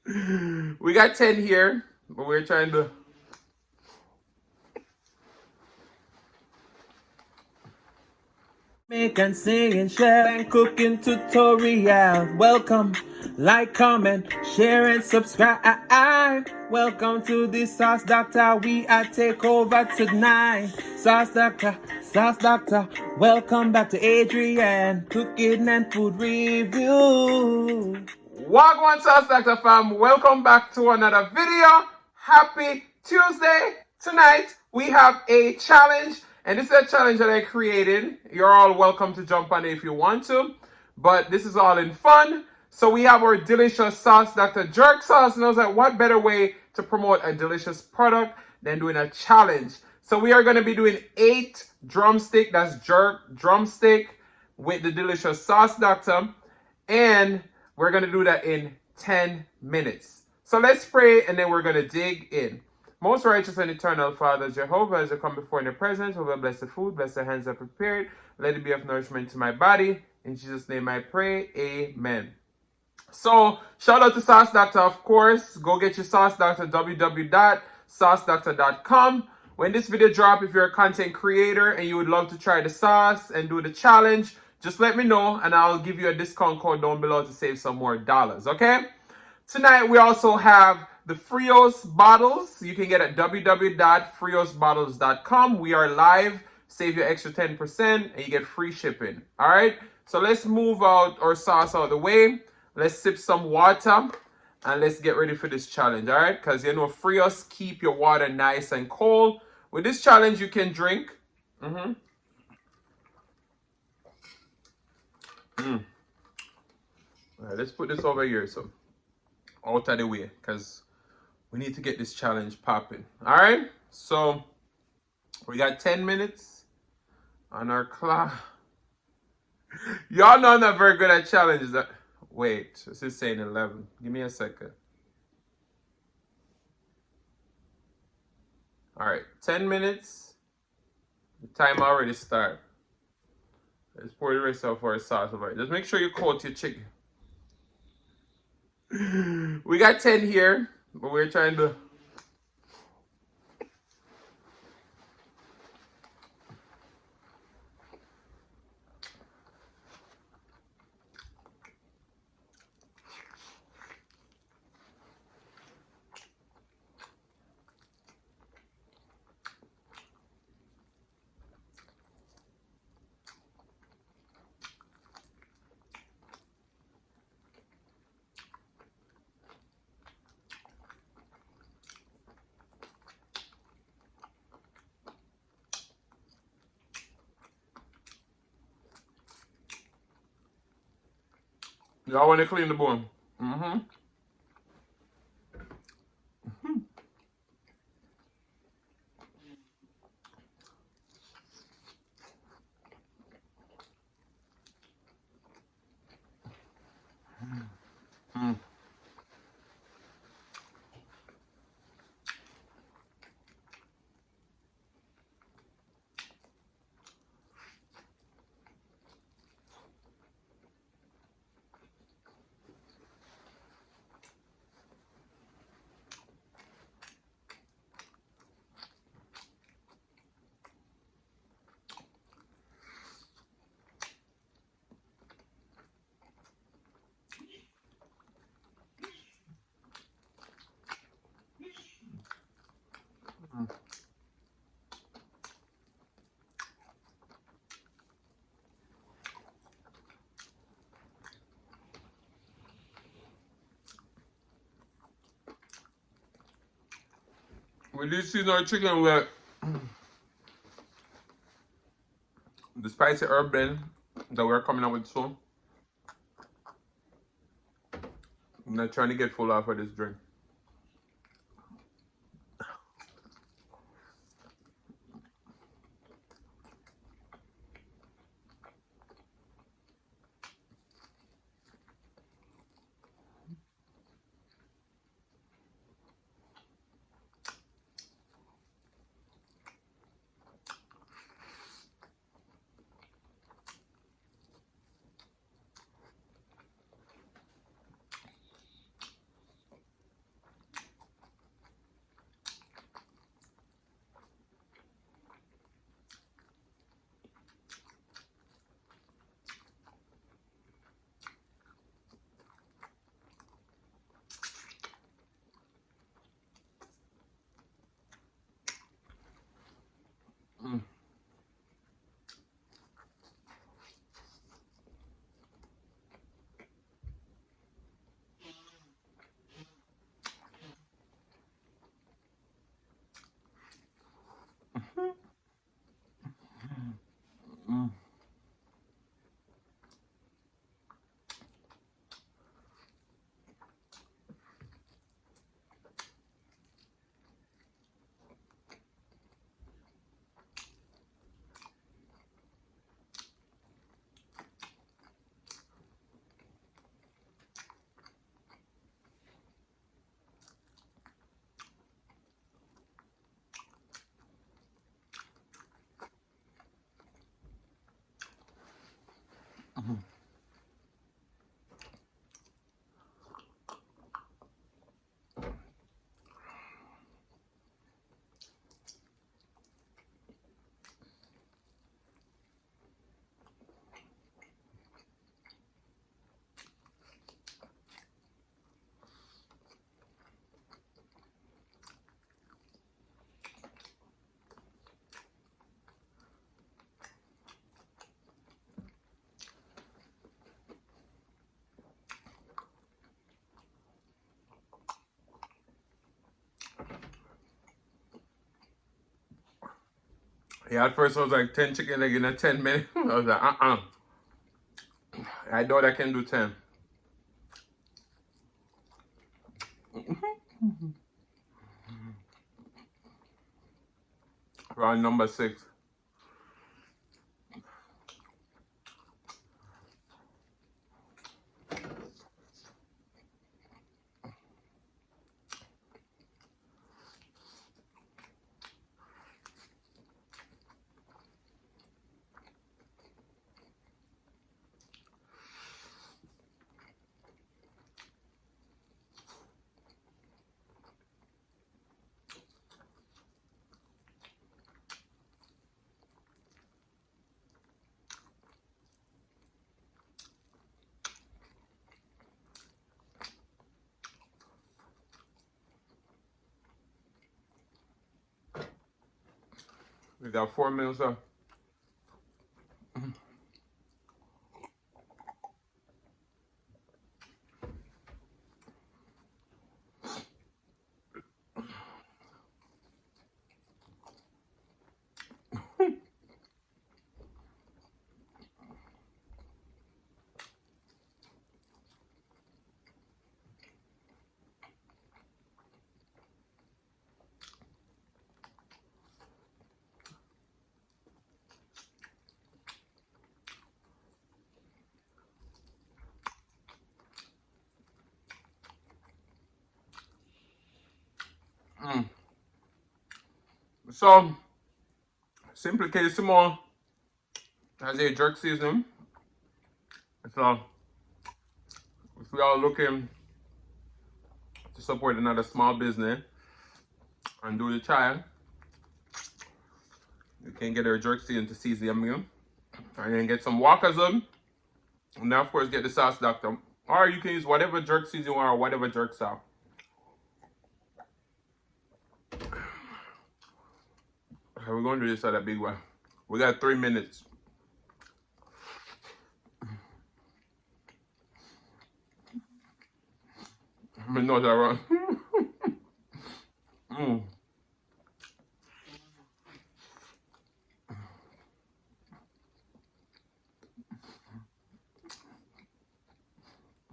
We got 10 here, but we're trying to. Make and sing and share and cooking tutorial. Welcome, like, comment, share and subscribe. Welcome to the Sauce Doctor. We are take over tonight. Sauce Doctor, Sauce Doctor. Welcome back to Adrian, cooking and food review. Wagwan Sauce Doctor fam, welcome back to another video. Happy Tuesday. Tonight we have a challenge, and this is a challenge that I created. You're all welcome to jump on it if you want to, but this is all in fun. So we have our delicious Sauce Doctor jerk sauce, and I was like, what better way to promote a delicious product than doing a challenge? So we are going to be doing 8 drumstick, that's jerk drumstick, with the delicious Sauce Doctor, and we're going to do that in 10 minutes. So let's pray, and then we're going to dig in. Most righteous and eternal Father Jehovah, as I come before in your presence, will bless the food, bless the hands that prepared. Let it be of nourishment to my body. In Jesus' name I pray. Amen. So shout out to Sauce Doctor, of course. Go get your Sauce Doctor, www.saucedoctor.com. When this video drop, if you're a content creator and you would love to try the sauce and do the challenge, just let me know and I'll give you a discount code down below to save some more dollars, okay? Tonight we also have the Frios bottles. You can get at www.friosbottles.com. We are live. Save your extra 10% and you get free shipping. All right? So let's move out our sauce out of the way. Let's sip some water and let's get ready for this challenge. All right? Because you know Frios keep your water nice and cold. With this challenge you can drink. All right, let's put this over here so out of the way because we need to get this challenge popping. All right, so we got 10 minutes on our clock. Y'all know I'm not very good at challenges. Wait, this is saying 11. Give me a second. All right, 10 minutes. The time already started. Let's pour the rest of our sauce over it. Just make sure you coat your chicken. We got 10 here, but we're trying to. Y'all want to clean the bone? With this seasonal chicken with the spicy herb blend that we're coming up with soon. I'm not trying to get full off of this drink. Yeah, at first I was like 10 chicken leg in a 10 minutes. I was like, I doubt I can do 10. Round number 6. We got 4 minutes left. So, Simple K Simone has a jerk season. So, if we are looking to support another small business and do the trial, you can get our jerk season to season your meal. And then get some walkers on. And then, of course, get the sauce doctor. Or you can use whatever jerk season you want or whatever jerk sauce. Okay, we're going to do this at a big one. We got 3 minutes. I know that wrong.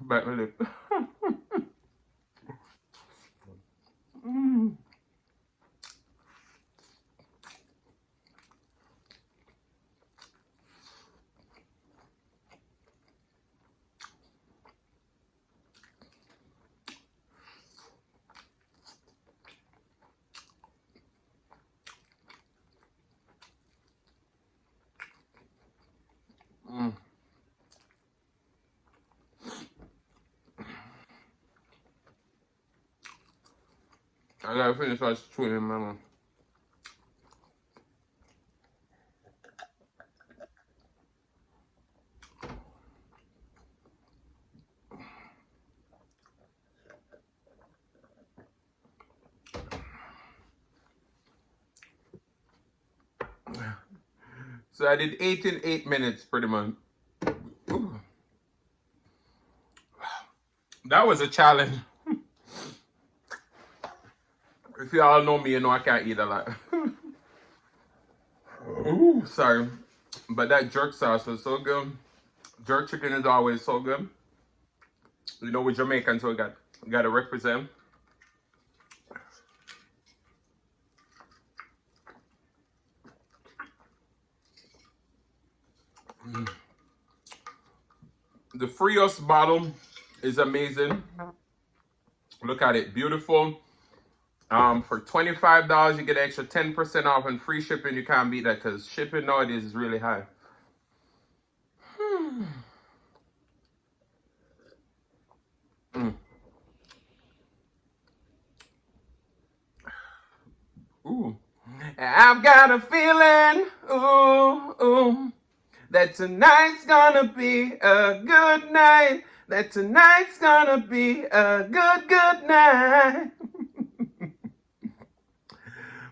Back with it. I gotta finish us chewing in my mouth. So I did 8 in 8 minutes pretty much. Ooh. That was a challenge. If you all know me, you know I can't eat a lot. Ooh, sorry. But that jerk sauce was so good. Jerk chicken is always so good. You know, we're Jamaican, so we got to represent. The Frios bottle is amazing. Look at it, beautiful. For $25, you get an extra 10% off and free shipping. You can't beat that because shipping nowadays is really high. Ooh. I've got a feeling, ooh, that tonight's gonna be a good night. That tonight's gonna be a good night.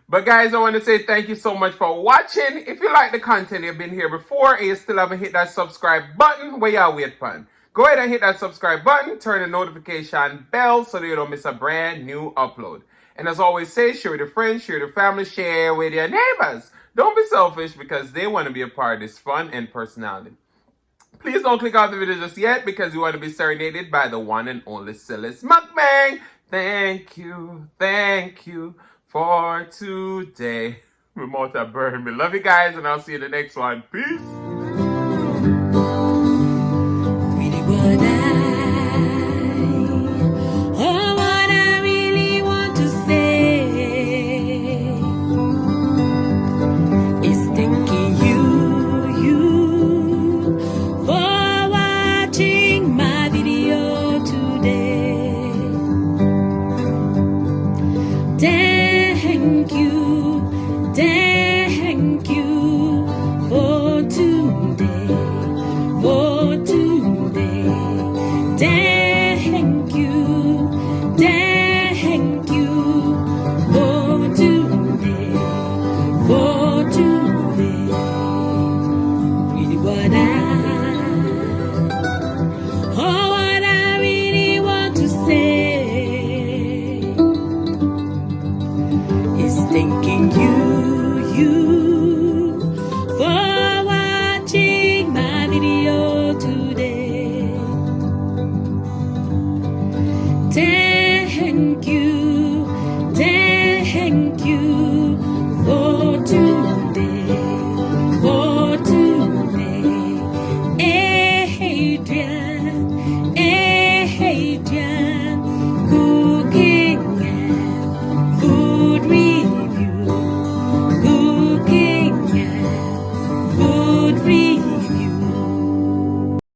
But guys, I want to say thank you so much for watching. If you like the content, you've been here before and you still haven't hit that subscribe button, where y'all wait for? Go ahead and hit that subscribe button, turn the notification bell so that you don't miss a brand new upload. And as always say, share with your friends, share with your family, share with your neighbors. Don't be selfish because they want to be a part of this fun and personality. Please don't click off the video just yet because you want to be serenaded by the one and only Silas Mukbang. Thank you for today. My mouth are burning. We love you guys and I'll see you in the next one. Peace.